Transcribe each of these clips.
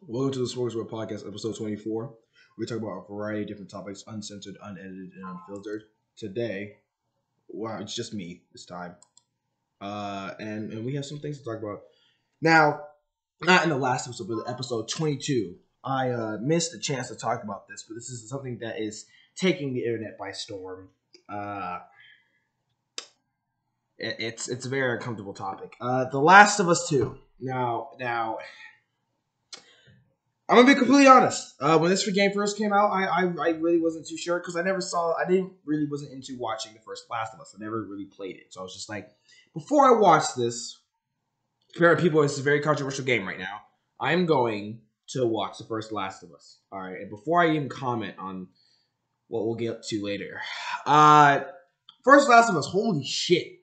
Welcome to the Smorgasbord Podcast, episode 24. We talk about a variety of different topics, uncensored, unedited, and unfiltered. Today, wow, it's just me this time. And we have some things to talk about. Now, not in the last episode, but episode 22. I missed the chance to talk about this, but this is something that is taking the internet by storm. It's a very uncomfortable topic. The Last of Us 2. Now, I'm gonna be completely honest. When this game first came out, I really wasn't too sure because wasn't into watching the first Last of Us. I never really played it, so I was just like, before I watch this, people, it's a very controversial game right now. I'm going to watch the first Last of Us. All right, and before I even comment on what we'll get to later, first Last of Us, holy shit,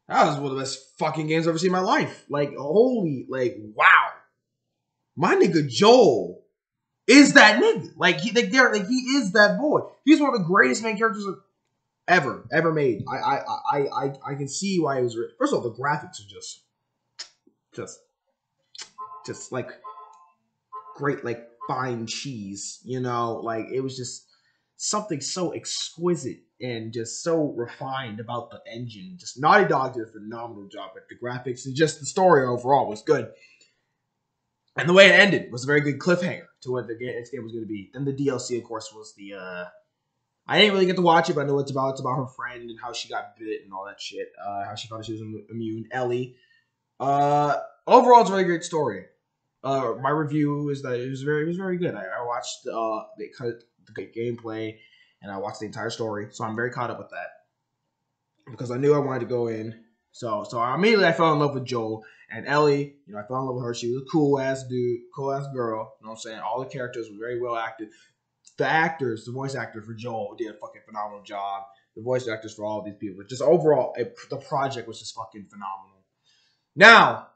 that was one of the best fucking games I've ever seen in my life. Wow. My nigga Joel is that nigga. He is that boy. He's one of the greatest main characters ever made. I can see why it was. First of all, the graphics are just like great, like fine cheese. You know, like it was just something so exquisite and just so refined about the engine. Just Naughty Dog did a phenomenal job with the graphics and just the story overall was good. And the way it ended was a very good cliffhanger to what the next game was going to be. Then the DLC, of course, was the... I didn't really get to watch it, but I know what it's about. It's about her friend and how she got bit and all that shit. How she found out she was immune. Ellie. Overall, it's a really great story. My review is that it was very good. I watched the gameplay, and I watched the entire story. So I'm very caught up with that. Because I knew I wanted to go in. So immediately I fell in love with Joel. And Ellie, I fell in love with her. She was a cool-ass dude, cool-ass girl. You know what I'm saying? All the characters were very well acted. The voice actor for Joel did a fucking phenomenal job. The voice actors for all of these people. Just overall, the project was just fucking phenomenal. Now,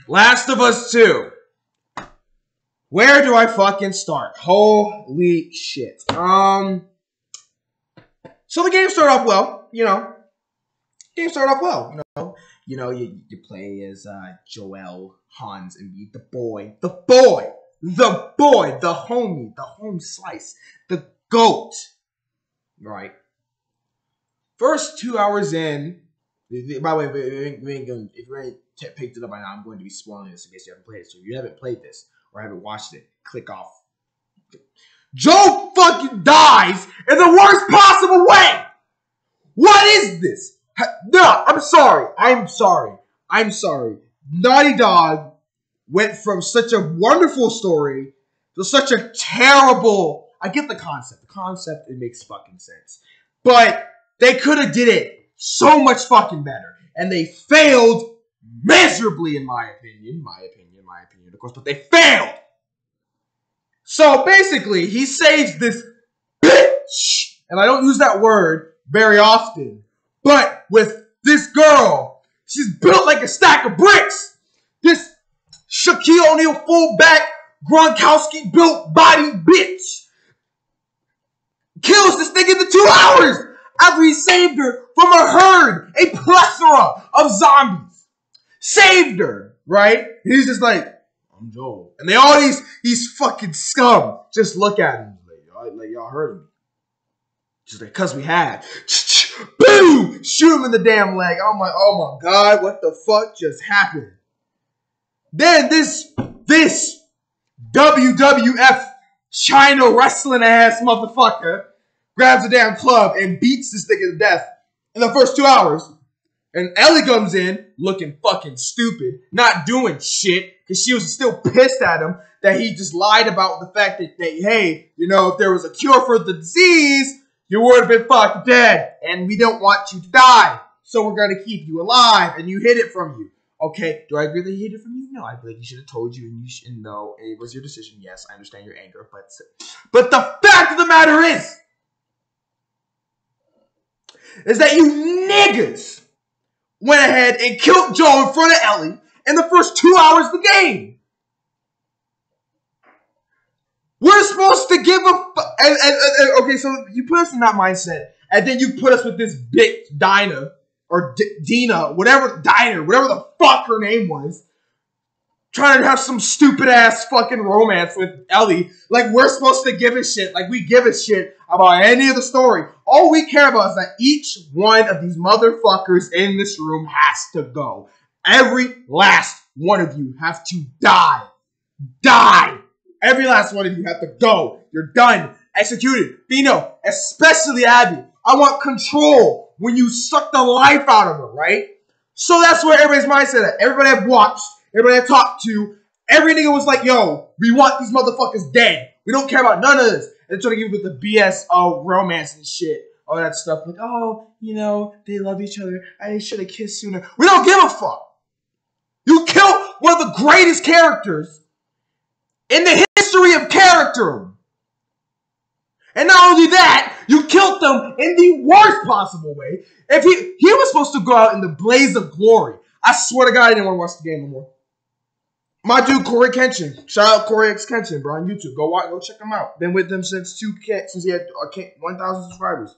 Last of Us 2. Where do I fucking start? Holy shit. So the game started off well, Game started off well, you play as Joel, Hans, and the boy, the homie, the home slice, the goat, right? First 2 hours in, by the way, if you ain't picked it up by now, I'm going to be spoiling this in case you haven't played it. So if you haven't played this or haven't watched it, click off. Joel fucking dies in the worst possible way! What is this? No, I'm sorry. Naughty Dog went from such a wonderful story to such a terrible... I get the concept. It makes fucking sense. But they could have did it so much fucking better. And they failed miserably, in my opinion, of course, but they failed. So basically, he saves this bitch. And I don't use that word very often. But with this girl, she's built like a stack of bricks. This Shaquille O'Neal fullback, Gronkowski built body bitch kills this thing in the 2 hours after he saved her from a herd, a plethora of zombies. Saved her, right? He's just like, I'm Joel. And they all these fucking scum just look at him like y'all heard me. Just like, cause we had. Boom! Shoot him in the damn leg. I'm like, oh my god, what the fuck just happened? Then this WWF China wrestling ass motherfucker grabs a damn club and beats this nigga to death in the first 2 hours. And Ellie comes in looking fucking stupid, not doing shit, because she was still pissed at him that he just lied about the fact that hey, if there was a cure for the disease, you would have been fucked dead, and we don't want you to die, so we're going to keep you alive, and you hid it from you. Okay, do I agree that he hid it from you? No, I believe he should have told you, and no, it was your decision. Yes, I understand your anger, but the fact of the matter is that you niggas went ahead and killed Joel in front of Ellie in the first 2 hours of the game. We're supposed to give okay, so you put us in that mindset, and then you put us with this bitch, Dinah, or Dina, whatever the fuck her name was, trying to have some stupid ass fucking romance with Ellie. Like, we're supposed to give a shit. Like, we give a shit about any of the story. All we care about is that each one of these motherfuckers in this room has to go. Every last one of you have to die. Die! Every last one of you have to go. You're done. Executed. Bino, especially Abby. I want control when you suck the life out of her, right? So that's where everybody's mindset at. Everybody I've watched, everybody I talked to, every nigga was like, yo, we want these motherfuckers dead. We don't care about none of this. And they're trying to give you with the BS romance and shit. All that stuff. Like, oh, you know, they love each other. I should have kissed sooner. We don't give a fuck. You killed one of the greatest characters in the history of character. And not only that, you killed them in the worst possible way. If he was supposed to go out in the blaze of glory. I swear to God, I didn't want to watch the game anymore. My dude, Corey Kenshin. Shout out Corey X Kenshin, bro, on YouTube. Go check him out. Been with him since he had 1,000 subscribers.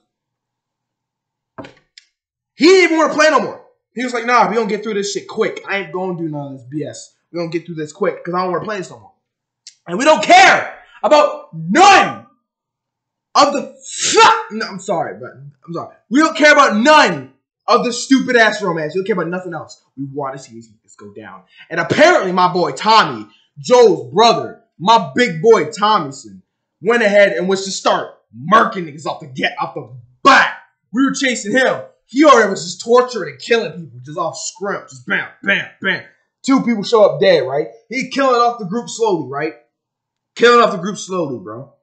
He didn't even want to play no more. He was like, nah, we don't get through this shit quick. I ain't going to do none of this BS. We don't get through this quick because I don't want to play this no more. And we don't care about none of the... No, I'm sorry. We don't care about none of the stupid ass romance. We don't care about nothing else. We want to see these niggas go down. And apparently my boy Tommy, Joe's brother, my big boy Tommyson, went ahead and was to start murking niggas off the bat. We were chasing him. He already was just torturing and killing people, just off scrimp, just bam, bam, bam. 2 people show up dead, right? He killing off the group slowly, right? Killing off the group slowly, bro.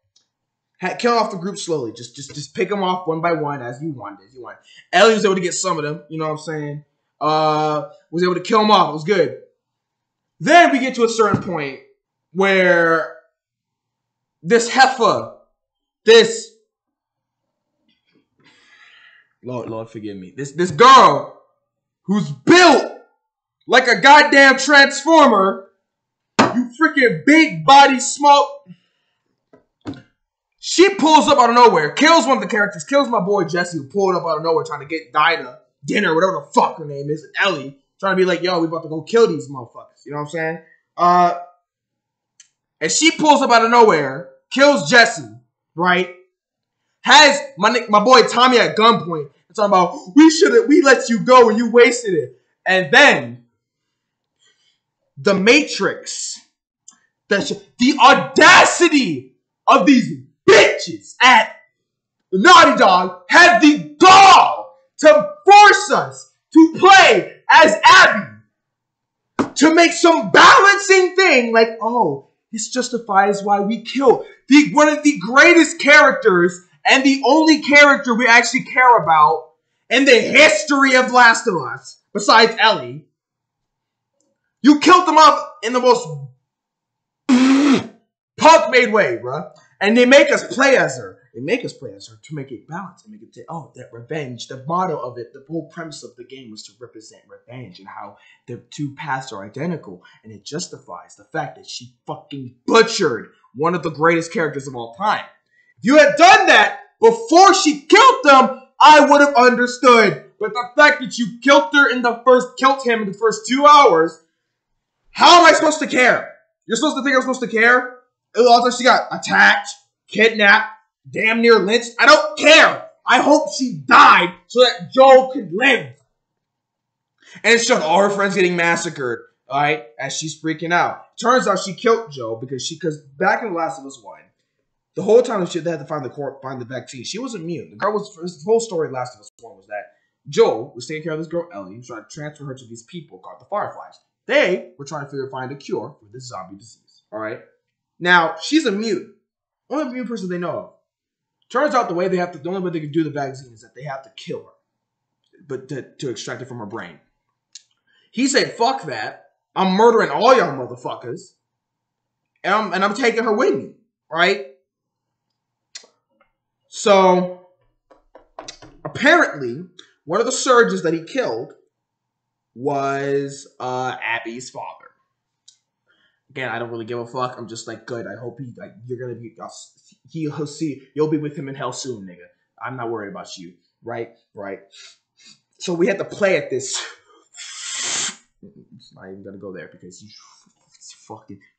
Killing off the group slowly. Just pick them off one by one as you wanted. Ellie was able to get some of them, you know what I'm saying? Was able to kill them off. It was good. Then we get to a certain point where this heifer, this... Lord forgive me. This girl who's built like a goddamn transformer, you freaking big body small. She pulls up out of nowhere, kills one of the characters, kills my boy Jesse who pulled up out of nowhere trying to get Dinah dinner, whatever the fuck her name is, and Ellie trying to be like, yo, we about to go kill these motherfuckers. You know what I'm saying? And she pulls up out of nowhere, kills Jesse, right? Has my boy Tommy at gunpoint and talking about, we let you go and you wasted it. And then the Matrix, the audacity of these bitches at Naughty Dog had the gall to force us to play as Abby to make some balancing thing like, oh, this justifies why we killed one of the greatest characters and the only character we actually care about in the history of Last of Us, besides Ellie. You killed them off in the most punk-made way, bruh. And they make us play as her. They make us play as her to make it balance and make it say, oh, that revenge. The motto of it, the whole premise of the game was to represent revenge and how the 2 paths are identical. And it justifies the fact that she fucking butchered one of the greatest characters of all time. If you had done that before she killed them, I would have understood. But the fact that you killed him in the first 2 hours, how am I supposed to care? You're supposed to think I'm supposed to care? Also, she got attacked, kidnapped, damn near lynched. I don't care. I hope she died so that Joel could live. And it showed all her friends getting massacred, all right, as she's freaking out. Turns out she killed Joe because back in The Last of Us 1, the whole time they had to find the vaccine, she was immune. The whole story of Last of Us 1 was that Joel was taking care of this girl Ellie, was trying to transfer her to these people called the Fireflies. They were trying to find a cure for this zombie disease, all right? Now, she's immune. Only immune person they know of. Turns out the only way they can do the vaccine is that they have to kill her, but to extract it from her brain. He said, fuck that. I'm murdering all y'all motherfuckers. And I'm taking her with me, right? So, apparently, one of the surgeons that he killed was Abby's father. Again, I don't really give a fuck. I'm just like, good. I hope you'll be with him in hell soon, nigga. I'm not worried about you. Right? So we had to play at this. It's not even gonna go there because you're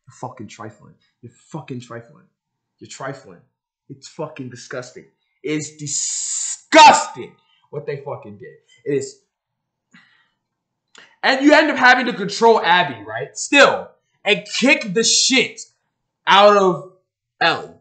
fucking trifling. You're fucking trifling. You're trifling. It's fucking disgusting. It's disgusting what they fucking did. It is. And you end up having to control Abby, right? Still. And kick the shit out of Ellie.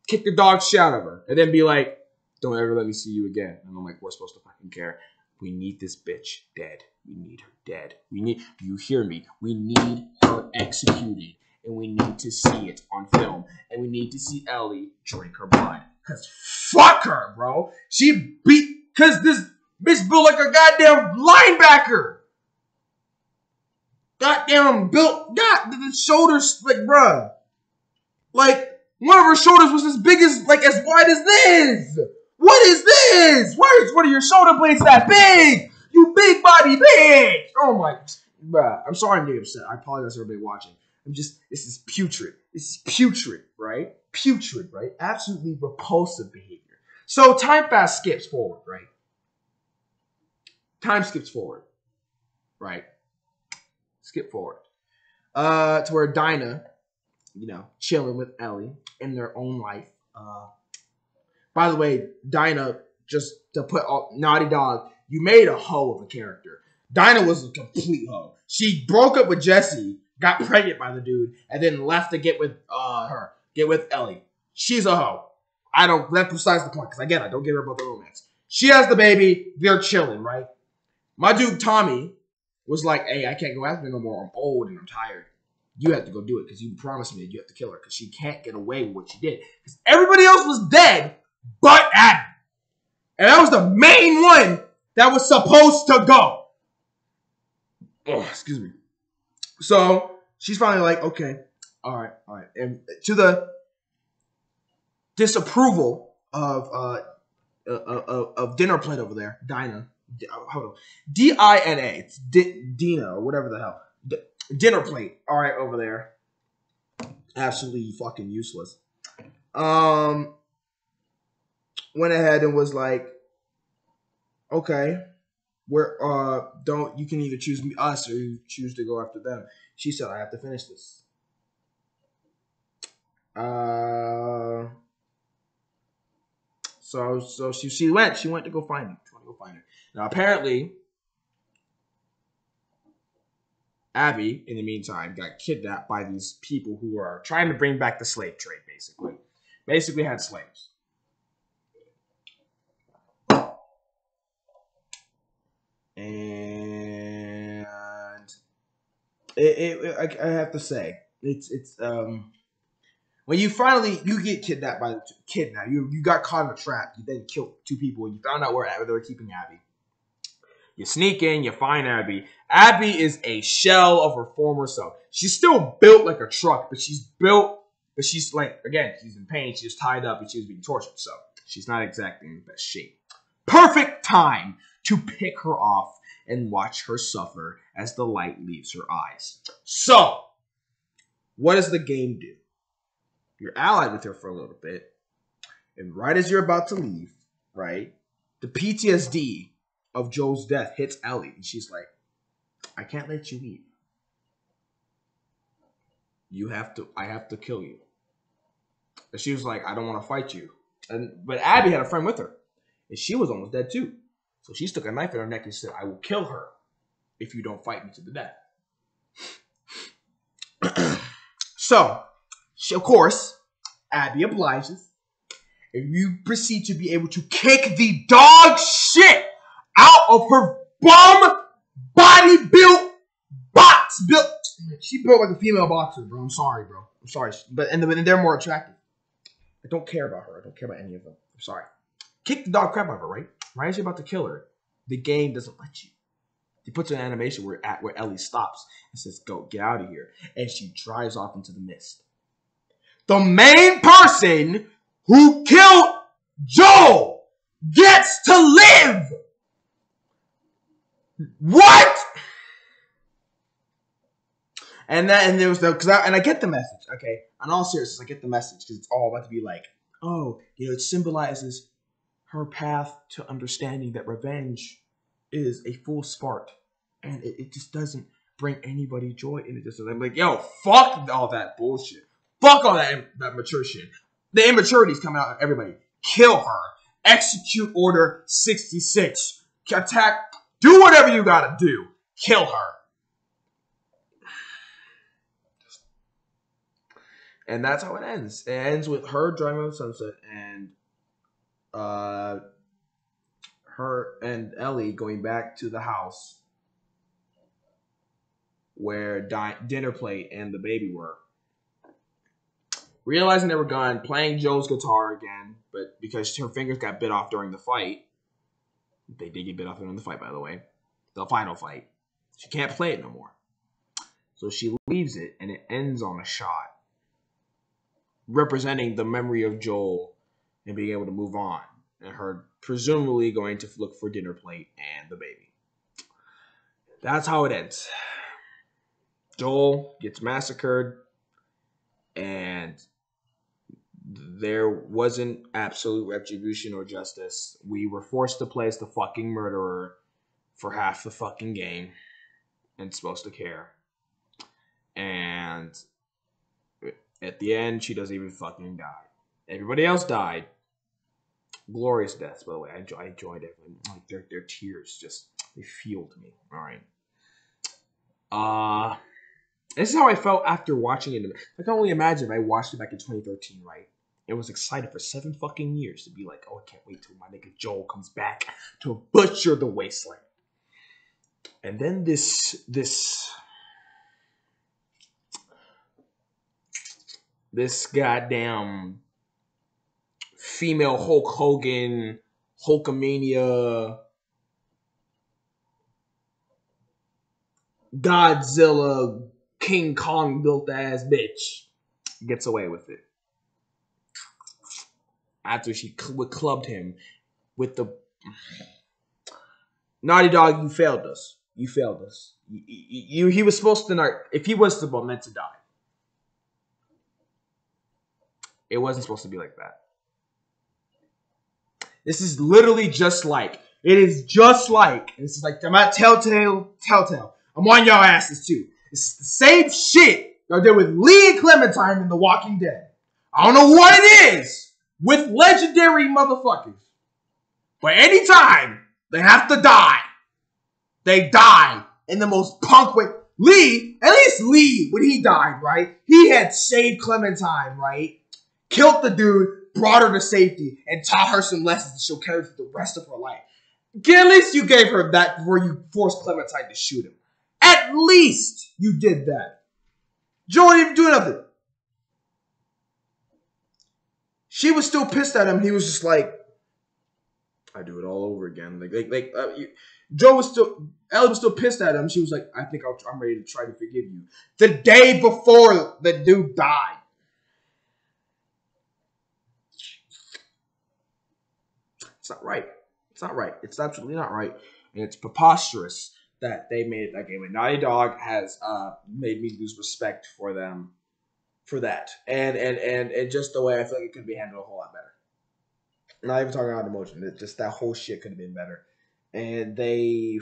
Kick the dog shit out of her. And then be like, don't ever let me see you again. And I'm like, we're supposed to fucking care. We need this bitch dead. We need her dead. Do you hear me? We need her executed. And we need to see it on film. And we need to see Ellie drink her blood. Because fuck her, bro. Because this bitch built like a goddamn linebacker. Goddamn built, the shoulders, like, bruh. Like, one of her shoulders was as big as, like, as wide as this. What is this? Why is one of your shoulder blades that big? You big body bitch. Oh my, bruh. I'm sorry I'm getting upset. I apologize for everybody watching. This is putrid. This is putrid, right? Putrid, right? Absolutely repulsive behavior. So time fast skips forward, right? Time skips forward, right? Skip forward. To where Dinah, chilling with Ellie in their own life. By the way, Dinah, just to put Naughty Dog, you made a hoe of a character. Dinah was a complete hoe. She broke up with Jesse, got pregnant by the dude, and then left to get with Ellie. She's a hoe. That's besides the point, because again, I don't give her about the romance. She has the baby, they're chilling, right? My dude Tommy was like, hey, I can't go after her no more. I'm old and I'm tired. You have to go do it because you promised me that you have to kill her because she can't get away with what she did. Because everybody else was dead but Abby. And that was the main one that was supposed to go. Oh, excuse me. So she's finally like, okay, all right. And to the disapproval of dinner plate over there, Dinah. Hold on. D-I-N-A. It's Dina or whatever the hell. Dinner plate. All right, over there. Absolutely fucking useless. Went ahead and was like, okay, you can either choose us or you choose to go after them. She said, I have to finish this. So she went to go find him. Now apparently Abby, in the meantime, got kidnapped by these people who are trying to bring back the slave trade, basically. Basically had slaves. And I have to say, it's when you get kidnapped by the kidnap, you got caught in a trap. You then killed two people. And you found out where they were keeping Abby. You sneak in, you find Abby. Abby is a shell of her former self. She's still built like a truck, but she's like, again, she's in pain. She's tied up and she was being tortured. So she's not exactly in the best shape. Perfect time to pick her off and watch her suffer as the light leaves her eyes. So, what does the game do? You're allied with her for a little bit. And right as you're about to leave, right, the PTSD of Joe's death hits Ellie. And she's like, I can't let you leave. I have to kill you. And she was like, I don't want to fight you. But Abby had a friend with her. And she was almost dead too. So she stuck a knife in her neck and said, I will kill her if you don't fight me to the death. So, of course, Abby obliges. And you proceed to be able to kick the dog shit out of her bum body built box. She built like a female boxer, bro. I'm sorry, bro. I'm sorry. But they're more attractive. I don't care about her. I don't care about any of them. I'm sorry. Kick the dog crap out of her, right? Right as you're about to kill her, the game doesn't let you. He puts an animation where Ellie stops and says, go, get out of here. And she drives off into the mist. The main person who killed Joel gets to live. What? And there was I get the message, okay? In all seriousness, I get the message because it's all about to be like, oh, it symbolizes her path to understanding that revenge is a full spark, and it just doesn't bring anybody joy. And it just I'm like, yo, fuck all that bullshit. Fuck all that mature shit. The immaturity's coming out of everybody. Kill her. Execute Order 66. Attack. Do whatever you gotta do. Kill her. And that's how it ends. It ends with her driving on the sunset and her and Ellie going back to the house where dinner plate and the baby were. Realizing they were gone, playing Joe's guitar again, but because her fingers got bit off during the fight. They did get bit off during the fight, by the way. The final fight. She can't play it no more. So she leaves it, and it ends on a shot representing the memory of Joel and being able to move on. And her presumably going to look for dinner plate and the baby. That's how it ends. Joel gets massacred, and there wasn't absolute retribution or justice. We were forced to play as the fucking murderer for half the fucking game and supposed to care. And at the end, she doesn't even fucking die. Everybody else died. Glorious deaths, by the way. I enjoyed it. Like their tears just, they fueled me. All right. This is how I felt after watching it. I can only imagine if I watched it back in 2013, right? It was excited for 7 fucking years to be like, oh, I can't wait till my nigga Joel comes back to butcher the wasteland. And then this goddamn female Hulk Hogan, Hulkamania, Godzilla, King Kong built ass bitch gets away with it. After she clubbed him with the Naughty Dog, you failed us. You failed us. He was supposed to not. If he was meant to die, it wasn't supposed to be like that. This is literally just like. It is just like. This is like I'm at Telltale. I'm on y'all asses too. It's the same shit y'all did with Lee and Clementine in The Walking Dead. I don't know what it is with legendary motherfuckers, but anytime they have to die, they die in the most punk way. Lee, at least Lee, when he died, right? He had saved Clementine, right? Killed the dude, brought her to safety, and taught her some lessons that she'll carry for the rest of her life. At least you gave her that before you forced Clementine to shoot him. At least you did that. Joel didn't even do nothing. She was still pissed at him. He was just like, I do it all over again. Ellie was still pissed at him. She was like, I think I'm ready to try to forgive you. The day before the dude died. It's not right. It's not right. It's absolutely not right. And it's preposterous that they made that game. And Naughty Dog has made me lose respect for them for that. And just the way I feel like it could be handled a whole lot better. Not even talking about emotion. It just that whole shit could have been better. And they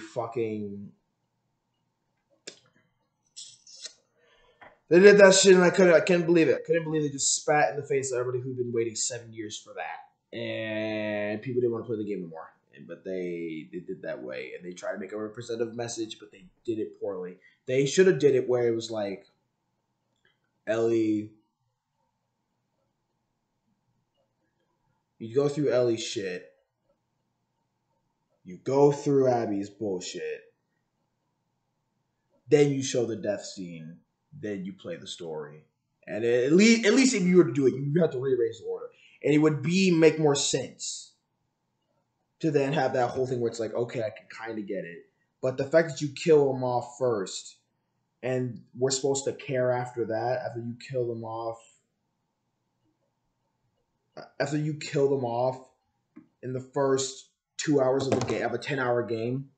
did that shit, and I couldn't believe it. I couldn't believe they just spat in the face of everybody who'd been waiting 7 years for that. And people didn't want to play the game anymore. But they did that way, and they tried to make a representative message, but they did it poorly. They should have did it where it was like, Ellie, you go through Ellie's shit, you go through Abby's bullshit, then you show the death scene, then you play the story. And at least if you were to do it, you have to rearrange the order. And it would make more sense to then have that whole thing where it's like, okay, I can kind of get it. But the fact that you kill them off first, and we're supposed to care after that, after you kill them off in the first 2 hours of the game, of a 10-hour game,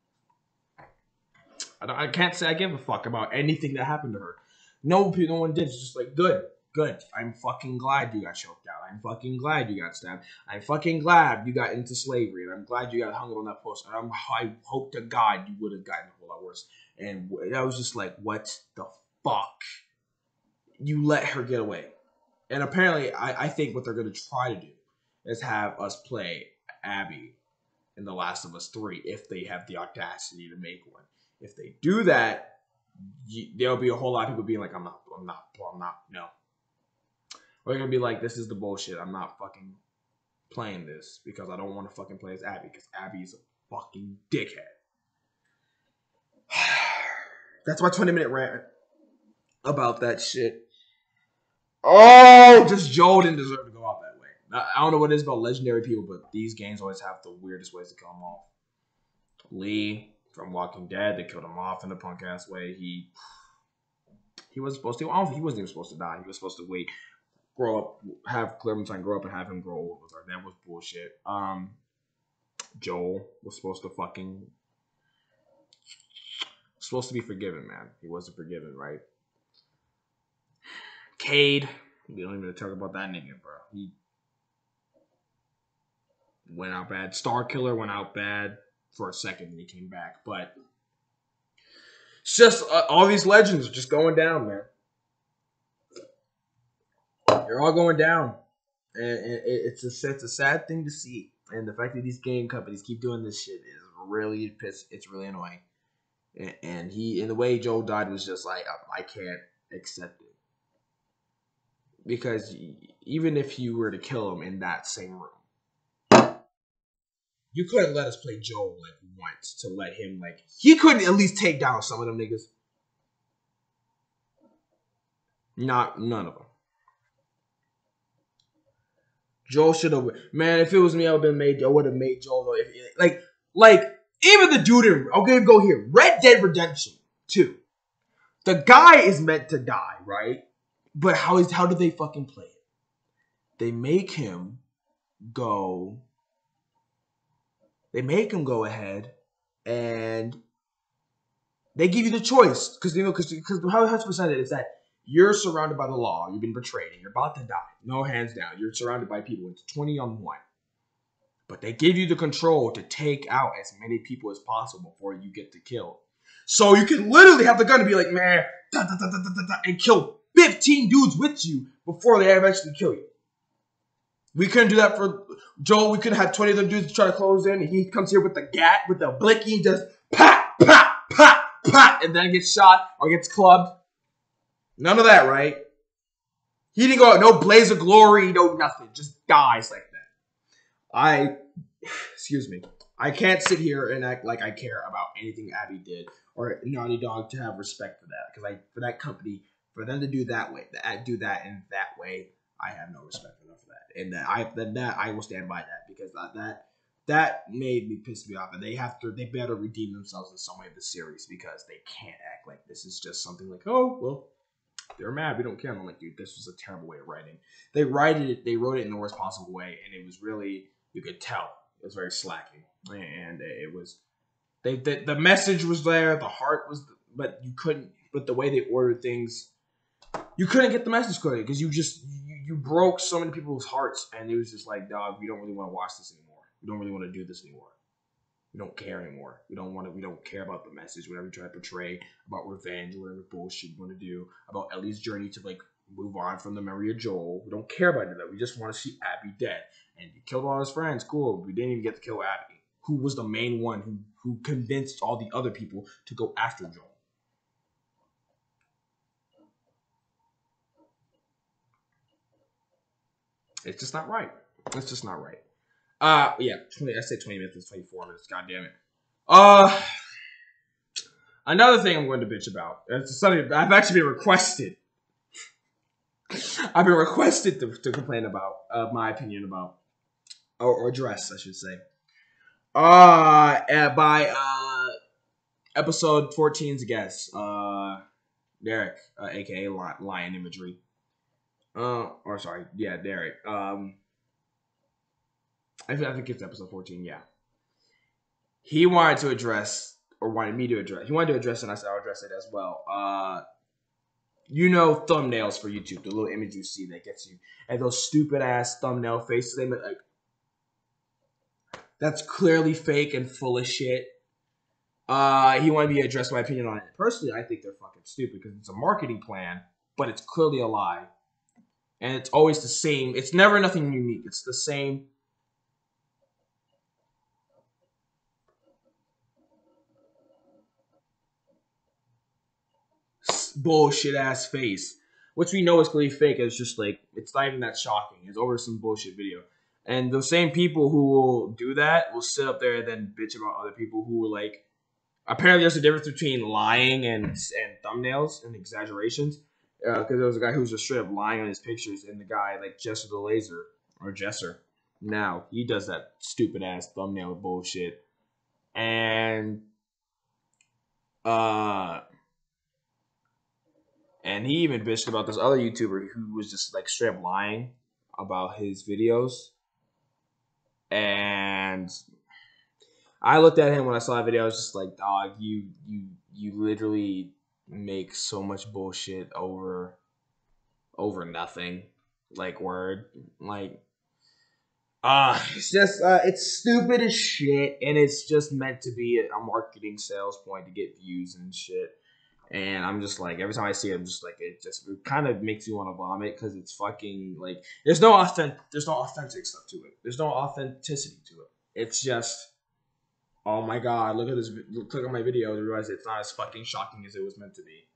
I can't say I give a fuck about anything that happened to her. No one did. It's just like, good. Good. I'm fucking glad you got choked out. I'm fucking glad you got stabbed. I'm fucking glad you got into slavery. And I'm glad you got hung up on that post. And I hope to God you would have gotten a whole lot worse. And I was just like, what the fuck? You let her get away. And apparently, I think what they're going to try to do is have us play Abby in The Last of Us 3 if they have the audacity to make one. If they do that, there'll be a whole lot of people being like, I'm not, no. We're going to be like, this is the bullshit. I'm not fucking playing this because I don't want to fucking play as Abby because Abby's a fucking dickhead. That's my 20-minute rant about that shit. Oh, just Joel didn't deserve to go out that way. I don't know what it is about legendary people, but these games always have the weirdest ways to kill them off. Lee from Walking Dead, they killed him off in a punk ass way. He wasn't supposed to. He wasn't even supposed to die. He was supposed to wait, grow up, have Clementine grow up, and have him grow old with her. That was bullshit. Joel was supposed to be forgiven, man. He wasn't forgiven, right? Cade, we don't even talk about that nigga, bro. He went out bad. Star Killer went out bad for a second and he came back. But it's just all these legends are just going down, man. They're all going down. And it's a sad thing to see. And the fact that these game companies keep doing this shit is really it's really annoying. And in the way Joel died was just like, I can't accept it. Because even if you were to kill him in that same room, you couldn't let us play Joel like once to let him he couldn't at least take down some of them niggas. None of them. Joel should have, man. If it was me, I would have made Joel. Even the dude in, okay, go here. Red Dead Redemption 2. The guy is meant to die, right? But how do they fucking play it? They make him go ahead and they give you the choice because how 100% it is that you're surrounded by the law, you've been betrayed, and you're about to die. No hands down. You're surrounded by people. It's 20 on 1. But they give you the control to take out as many people as possible before you get to kill. So you can literally have the gun and be like, man, and kill 15 dudes with you before they eventually kill you. We couldn't do that for Joel. We could have had 20 of them dudes try to close in, and he comes here with the gat, with the blicky, and just pop, pop, pop, pop, and then gets shot or gets clubbed. None of that, right? He didn't go out, no blaze of glory, no nothing. Just dies like that. Excuse me. I can't sit here and act like I care about anything Abby did or Naughty Dog to have respect for that. Because for that company, for them to do that way, do that in that way, I have no respect enough for that. And that I will stand by that because that made me piss me off. And they better redeem themselves in some way of the series because they can't act like this is just something like, oh, well, they're mad. We don't care. I'm like, dude, this was a terrible way of writing. They wrote it in the worst possible way. And it was really, you could tell it was very slacking. And it was, the message was there. The heart was, but you couldn't, but the way they ordered things, you couldn't get the message clearly because you broke so many people's hearts, and it was just like, dog, we don't really want to watch this anymore. We don't really want to do this anymore. We don't care anymore. We don't care about the message, whatever you try to portray about revenge, whatever bullshit you want to do, about Ellie's journey to move on from the memory of Joel. We don't care about that. We just want to see Abby dead. And you killed all his friends, cool. We didn't even get to kill Abby, who was the main one who convinced all the other people to go after Joel. It's just not right. It's just not right. Yeah, I said 20 minutes, it's 24 minutes, god damn it. Another thing I'm going to bitch about, it's something I've actually been requested. I've been requested to complain about, my opinion about, or address, I should say. By episode 14's guest, Derek, aka Lion Imagery. Derek. I think it's episode 14, yeah. He wanted me to address, and I said I'll address it as well. You know thumbnails for YouTube, the little image you see that gets you, and those stupid ass thumbnail faces. They make like that's clearly fake and full of shit. He wanted me to address my opinion on it. Personally, I think they're fucking stupid because it's a marketing plan, but it's clearly a lie. And it's always the same. It's never nothing unique. It's the same. Bullshit ass face. Which we know is clearly fake. It's just like, it's not even that shocking. It's over some bullshit video. And the same people who will do that will sit up there and then bitch about other people who were like, apparently there's a difference between lying and thumbnails and exaggerations. Because there was a guy who was just straight up lying on his pictures, and the guy like Jesser the Laser or Jesser. Now he does that stupid ass thumbnail bullshit, and he even bitched about this other YouTuber who was just like straight up lying about his videos, and I looked at him when I saw that video. I was just like, dog, you literally make so much bullshit over nothing. Like, word. Like, it's just, it's stupid as shit, and it's just meant to be a marketing sales point to get views and shit. And I'm just like, every time I see it, I'm just like, it kind of makes me want to vomit because it's fucking, like, there's no authentic stuff to it. There's no authenticity to it. It's just, oh my god, look at this, click on my video to realize it's not as fucking shocking as it was meant to be.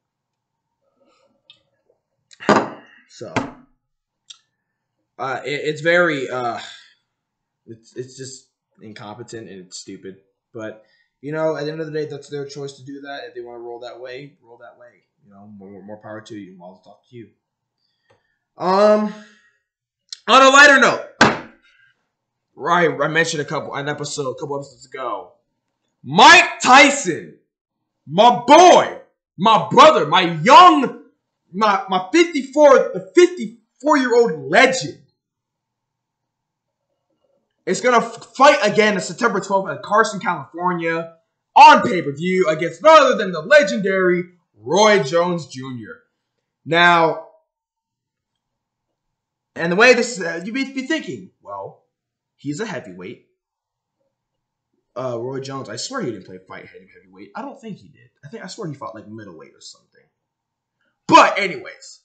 So, it's very, it's just incompetent and it's stupid. But, you know, at the end of the day, that's their choice to do that. If they want to roll that way, roll that way. You know, more power to you. I'll talk to you. On a lighter note, right, I mentioned a couple episodes ago. Mike Tyson, my boy, my brother, my 54-year-old legend, is going to fight again on September 12th at Carson, California, on pay-per-view against none other than the legendary Roy Jones Jr. Now, and the way this, you'd be thinking, well, he's a heavyweight. Roy Jones, I swear he didn't fight heavyweight. I don't think he did. I swear he fought like middleweight or something. But anyways,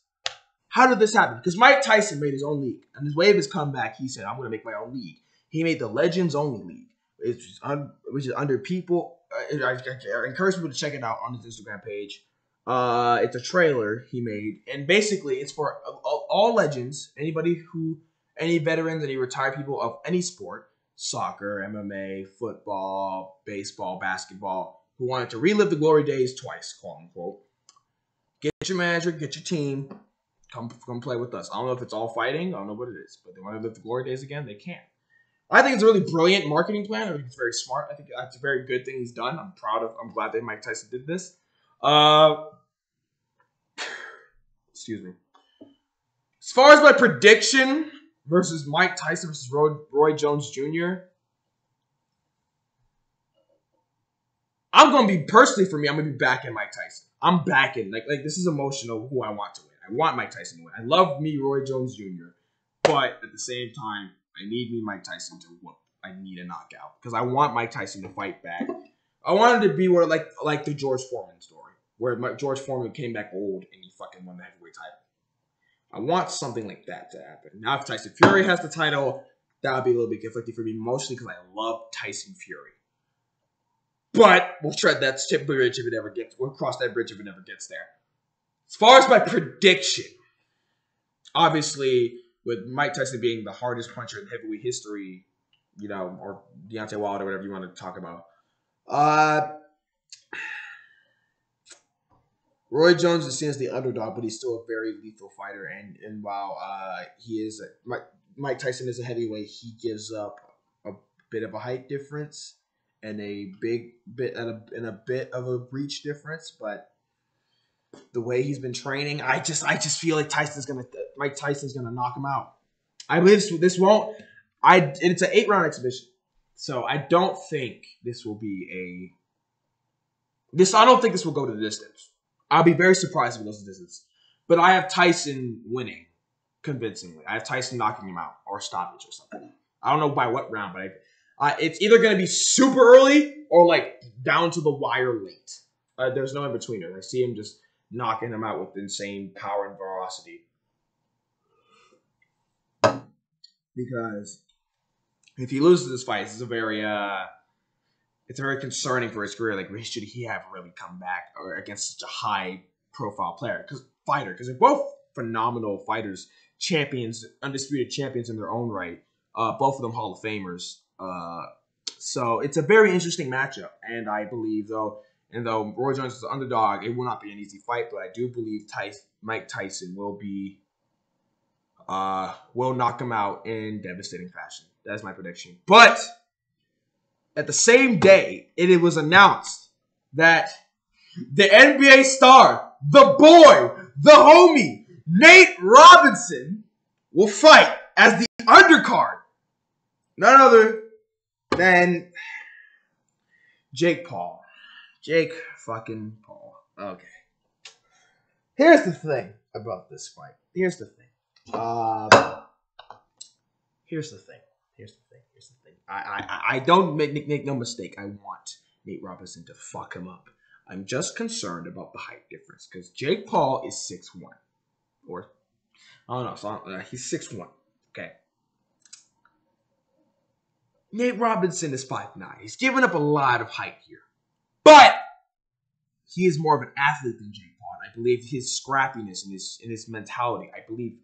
how did this happen? Because Mike Tyson made his own league. And his way of his comeback, he said, I'm going to make my own league. He made the Legends Only League, which is under people. I encourage people to check it out on his Instagram page. It's a trailer he made. And basically, it's for all legends, any veterans, any retired people of any sport, soccer, MMA, football, baseball, basketball, who wanted to relive the glory days twice, quote unquote. Get your manager, get your team, come play with us. I don't know if it's all fighting, I don't know what it is, but they want to live the glory days again, they can. I think it's a really brilliant marketing plan. I think it's very smart. I think that's a very good thing he's done. I'm glad that Mike Tyson did this. Excuse me. As far as my prediction versus Mike Tyson versus Roy Jones Jr., I'm going to be, personally for me, I'm going to be backing Mike Tyson. I'm backing. Like this is emotional who I want to win. I want Mike Tyson to win. I love me Roy Jones Jr., but at the same time, I need me Mike Tyson to win. I need a knockout because I want Mike Tyson to fight back. I want it to be where like the George Foreman story, where George Foreman came back old and he fucking won the heavyweight title. I want something like that to happen. Now, if Tyson Fury has the title, that would be a little bit conflicting for me, mostly because I love Tyson Fury. But we'll tread that bridge if it ever gets. We'll cross that bridge if it ever gets there. As far as my prediction, obviously, with Mike Tyson being the hardest puncher in heavyweight history, you know, or Deontay Wilder, whatever you want to talk about. Roy Jones is seen as the underdog, but he's still a very lethal fighter. And while Mike Tyson is a heavyweight, he gives up a bit of a height difference and a bit of a reach difference. But the way he's been training, I just feel like Mike Tyson's gonna knock him out. I believe this won't. It's an 8-round exhibition, so I don't think this will be I don't think this will go to the distance. I'll be very surprised if it goes to the distance. But I have Tyson winning convincingly. I have Tyson knocking him out or stoppage or something. I don't know by what round, but it's either going to be super early or like down to the wire late. There's no in between it. I see him just knocking him out with insane power and ferocity. Because if he loses this fight, it's very concerning for his career. Like, should he have really come back or against such a high-profile player? Because they're both phenomenal fighters, champions, undisputed champions in their own right. Both of them Hall of Famers. So it's a very interesting matchup, and I believe though Roy Jones is the underdog, it will not be an easy fight. But I do believe Mike Tyson will knock him out in devastating fashion. That's my prediction. But at the same day, it was announced that the NBA star, the boy, the homie, Nate Robinson, will fight as the undercard. None other than Jake Paul. Jake fucking Paul. Okay. Here's the thing about this fight. Here's the thing. I don't make no mistake. I want Nate Robinson to fuck him up. I'm just concerned about the height difference because Jake Paul is 6'1", or I don't know. So he's 6'1". Okay. Nate Robinson is 5'9". He's given up a lot of height here, but he is more of an athlete than Jake Paul. And I believe his scrappiness and his mentality. I believe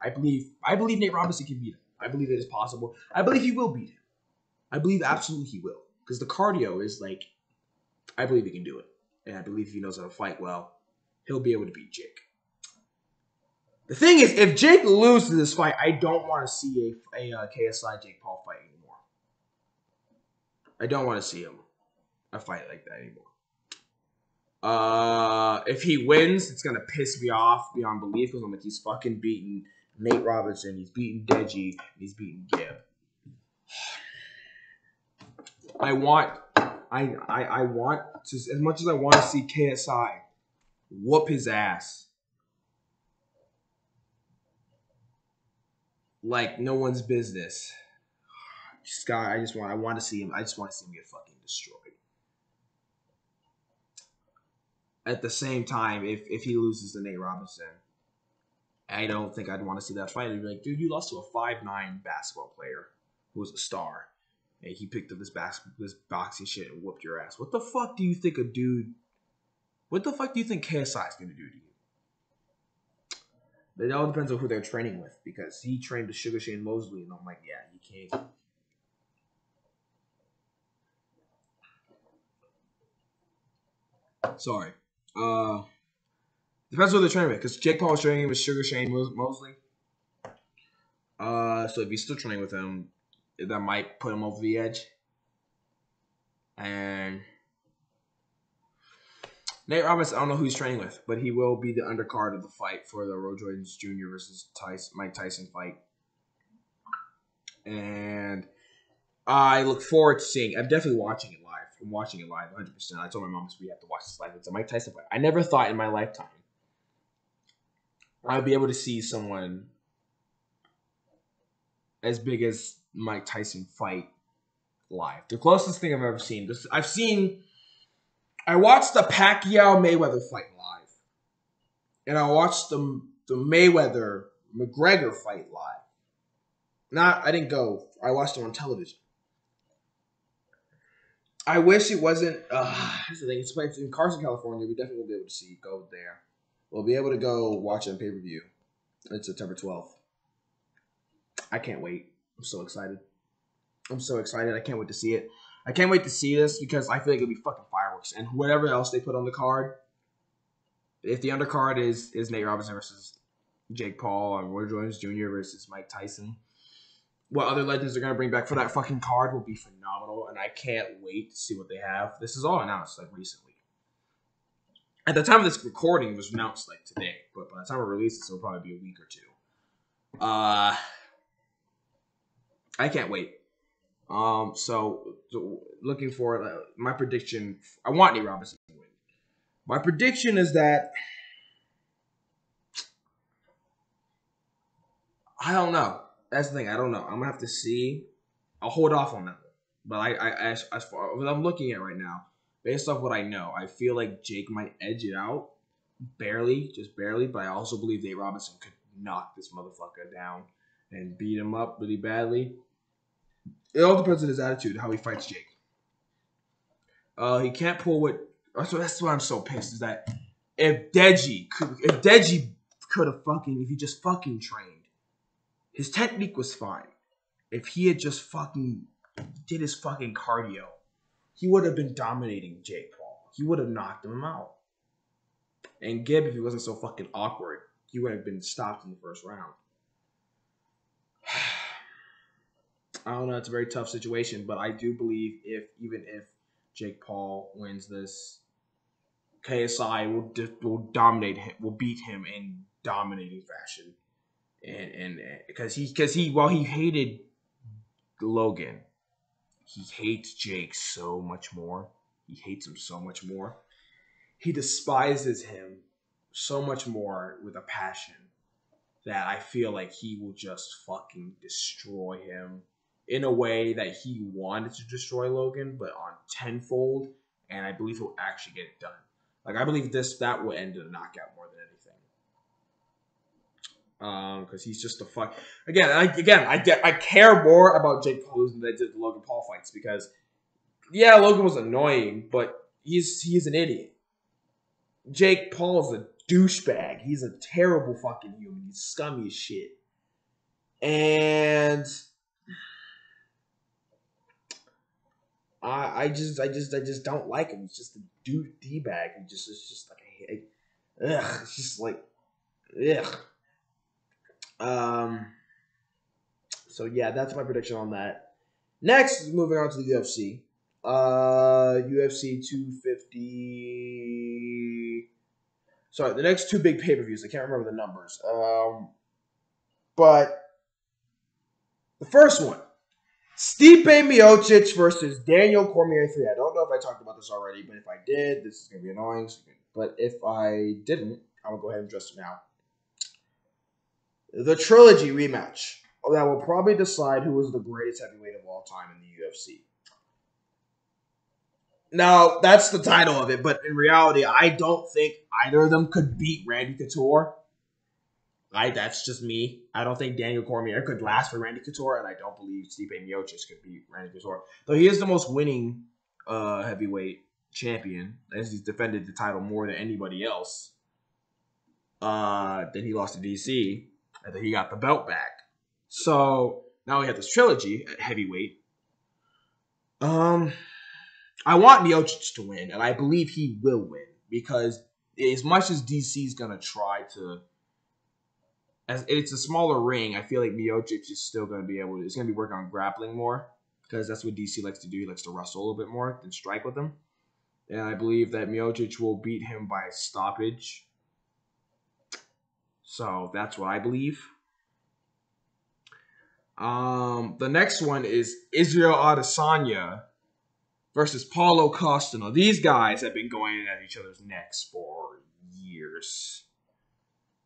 Nate Robinson can beat him. I believe it is possible. I believe he will beat him. I believe absolutely he will. Because the cardio is like, I believe he can do it. And I believe if he knows how to fight well, he'll be able to beat Jake. The thing is, if Jake loses this fight, I don't want to see a KSI Jake Paul fight anymore. I don't want to see a fight like that anymore. If he wins, it's gonna piss me off beyond belief because I'm like, he's fucking beating Nate Robinson, he's beating Deji, and he's beating Gibb. I want to, as much as I want to see KSI whoop his ass like no one's business. I want to see him. I just want to see him get fucking destroyed. At the same time, if he loses to Nate Robinson, I don't think I'd want to see that fight. I'd be like, dude, you lost to a 5'9" basketball player who was a star. And he picked up this boxing shit and whooped your ass. What the fuck do you think KSI is going to do to you? It all depends on who they're training with. Because he trained with Sugar Shane Mosley. And I'm like, yeah, you can't. Sorry. Depends on who they're training with. Because Jake Paul is training with Sugar Shane Mosley. So if he's still training with him, that might put him over the edge. And Nate Robinson, I don't know who he's training with, but he will be the undercard of the fight for the Roy Jones Jr. versus Mike Tyson fight. And I look forward to seeing. I'm definitely watching it live. I'm watching it live 100%. I told my mom we have to watch this live. It's a Mike Tyson fight. I never thought in my lifetime I'd be able to see someone as big as Mike Tyson fight live. The closest thing I've ever seen. I watched the Pacquiao Mayweather fight live, and I watched the Mayweather McGregor fight live. I didn't go. I watched it on television. I wish it wasn't. Here's the thing. It's in Carson, California. We definitely will be able to go there. We'll be able to go watch it on pay-per-view. It's September 12th. I can't wait. I'm so excited. I can't wait to see it. I can't wait to see this because I feel like it'll be fucking fireworks. And whatever else they put on the card, if the undercard is Nate Robinson versus Jake Paul and Roy Jones Jr. versus Mike Tyson, what other legends they're going to bring back for that fucking card will be phenomenal. And I can't wait to see what they have. This is all announced like recently. At the time of this recording, it was announced like today. But by the time I release it, it'll probably be a week or two. I can't wait. So looking forward, my prediction, I want Nate Robinson to win. My prediction is that I don't know. That's the thing. I don't know. I'm gonna have to see. I'll hold off on that one. But as far as I'm looking at right now, based off what I know, I feel like Jake might edge it out barely, just barely. But I also believe Nate Robinson could knock this motherfucker down and beat him up really badly. It all depends on his attitude, how he fights Jake. He can't pull what. So that's why I'm so pissed. Is that if Deji could have fucking, if he just fucking trained, his technique was fine. If he had just fucking did his fucking cardio, he would have been dominating Jake Paul. He would have knocked him out. And Gibb, if he wasn't so fucking awkward, he would have been stopped in the first round. I don't know. It's a very tough situation, but I do believe even if Jake Paul wins this, KSI will dominate him, will beat him in dominating fashion, and because he while he hated Logan, he hates Jake so much more. He hates him so much more. He despises him so much more with a passion that I feel like he will just fucking destroy him in a way that he wanted to destroy Logan, but on tenfold, and I believe he'll actually get it done. Like, I believe that will end in a knockout more than anything. Because he's just a fuck. I care more about Jake Paul than I did the Logan Paul fights because, yeah, Logan was annoying, but he's an idiot. Jake Paul's a douchebag. He's a terrible fucking human. He's scummy as shit. And I just don't like him. He's just a d-bag. It's just like ugh. It's just like ugh. So yeah, that's my prediction on that. Next, moving on to the UFC. UFC 250. Sorry, the next two big pay-per-views. I can't remember the numbers. But the first one, Stipe Miocic versus Daniel Cormier 3. I don't know if I talked about this already, but if I did, this is going to be annoying. But if I didn't, I'm going to go ahead and address it now. The trilogy rematch that will probably decide who was the greatest heavyweight of all time in the UFC. Now, that's the title of it, but in reality, I don't think either of them could beat Randy Couture. That's just me. I don't think Daniel Cormier could last for Randy Couture, and I don't believe Stipe Miocic could beat Randy Couture. Though he is the most winning heavyweight champion, as he's defended the title more than anybody else. Then he lost to DC, and then he got the belt back. So now we have this trilogy at heavyweight. I want Miocic to win, and I believe he will win because as much as DC's gonna try to, as it's a smaller ring, I feel like Miocic is still gonna be able to. It's gonna be working on grappling more because that's what DC likes to do. He likes to wrestle a little bit more than strike with him, and I believe that Miocic will beat him by stoppage. So that's what I believe. The next one is Israel Adesanya versus Paulo Costa. Now, these guys have been going at each other's necks for years.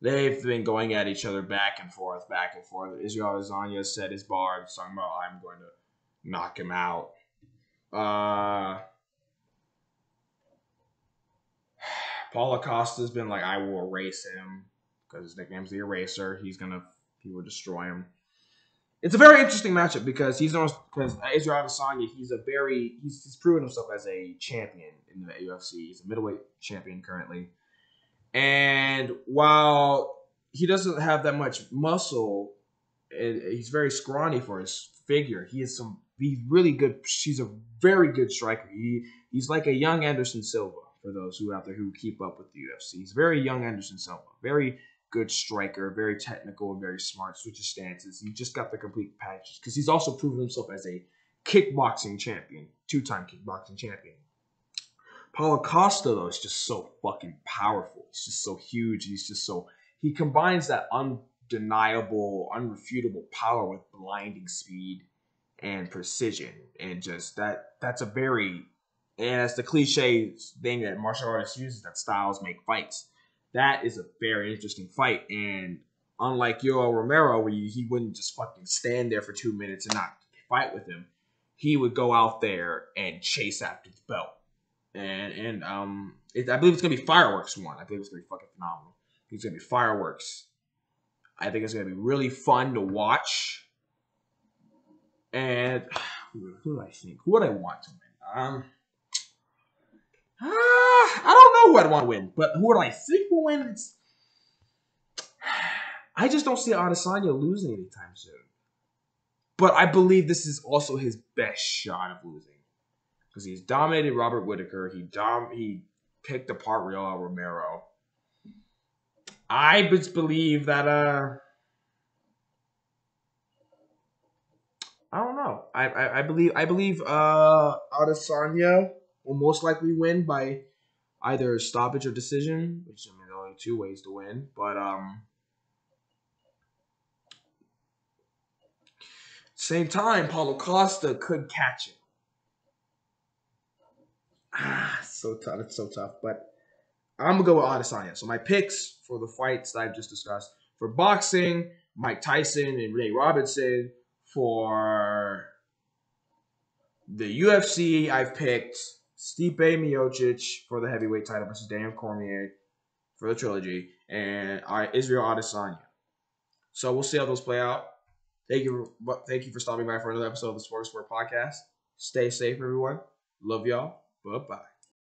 They've been going at each other back and forth, back and forth. Israel Adesanya set his bar, talking about, I'm going to knock him out. Paulo Costa's been like, I will erase him, because his nickname's the Eraser. He will destroy him. It's a very interesting matchup because Israel Adesanya, he's proven himself as a champion in the UFC. He's a middleweight champion currently. And while he doesn't have that much muscle, he's very scrawny for his figure. He's really good. He's a very good striker. He's like a young Anderson Silva for those who out there who keep up with the UFC. He's very young Anderson Silva. Very good striker, very technical and very smart, switches stances. He just got the complete package because he's also proven himself as a kickboxing champion, 2-time kickboxing champion. Paulo Costa, though, is just so fucking powerful. He's just so huge. He combines that undeniable, unrefutable power with blinding speed and precision. And just that's a very, and that's the cliche thing that martial artists use, that styles make fights. That is a very interesting fight. And Unlike Yoel Romero, where he wouldn't just fucking stand there for 2 minutes and not fight with him. He would go out there and chase after the belt. And I believe it's gonna be Fireworks one. I believe it's gonna be fucking phenomenal. It's gonna be Fireworks. I think it's gonna be really fun to watch. And who do I think? Who would I want to win? I don't know who I'd want to win, but who would I think will win? I just don't see Adesanya losing anytime soon. But I believe this is also his best shot of losing. Because he's dominated Robert Whittaker. He picked apart Yoel Romero. I just believe that I don't know. I believe Adesanya will most likely win by either stoppage or decision, which I mean there are only 2 ways to win. But same time, Paulo Costa could catch him. So tough. It's so tough. But I'm gonna go with Adesanya. So my picks for the fights that I've just discussed: for boxing, Mike Tyson and Renee Robinson. For the UFC, I've picked Stipe Miocic for the heavyweight title versus Daniel Cormier for the trilogy, and Israel Adesanya. So we'll see how those play out. Thank you for stopping by for another episode of the Smorgasbord Podcast. Stay safe, everyone. Love y'all. Bye-bye.